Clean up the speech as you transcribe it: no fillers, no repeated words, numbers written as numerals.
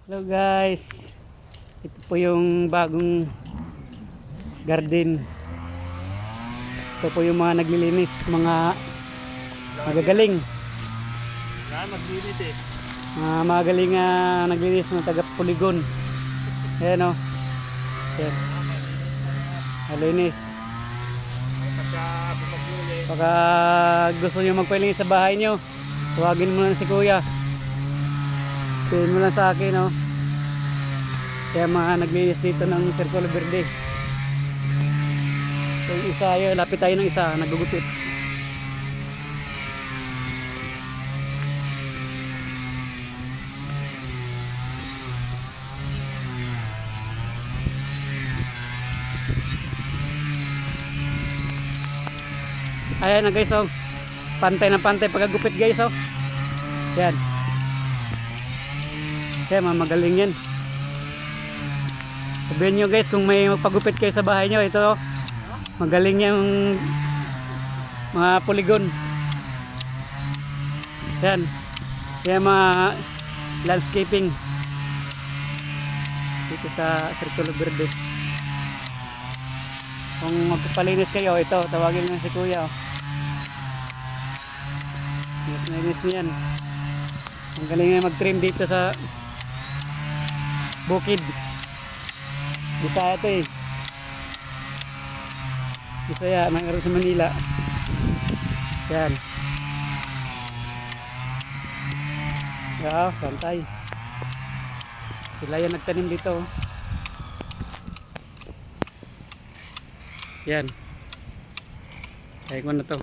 Hello guys, ito po yung bagong garden. Ito po yung mga naglilinis, mga magagaling. Maglinis eh. Magaling naglilinis ng taga Puligon. Ayan o. Ayan. Nalinis. Baka gusto nyo magpalinis sa bahay nyo, tawagin mo lang si kuya. Sabihin mo lang sa akin o. Kaya mga naglinis dito ng Circulo Verde. So yung isa yun, lapit tayo ng isa, nagugupit. Ayan na guys, oh. Pantay na pantay pagkagupit guys, oh. Yan. Kaya magaling yan. Sabihin nyo guys kung may magpagupit kayo sa bahay nyo, ito, oh. Magaling yung mga Puligon. Yan. Kaya mga landscaping dito sa Circulo Verde. Kung magpapalinis kayo, ito, tawagin lang si kuya, oh. Linis niyan. Ang galing nga mag-trim dito sa bukid. Bisaya ito eh. Bisaya, mayroon sa Manila. Yan. Yan, pantay. Sila yan nagtanim dito. Yan. Kaya ko na to.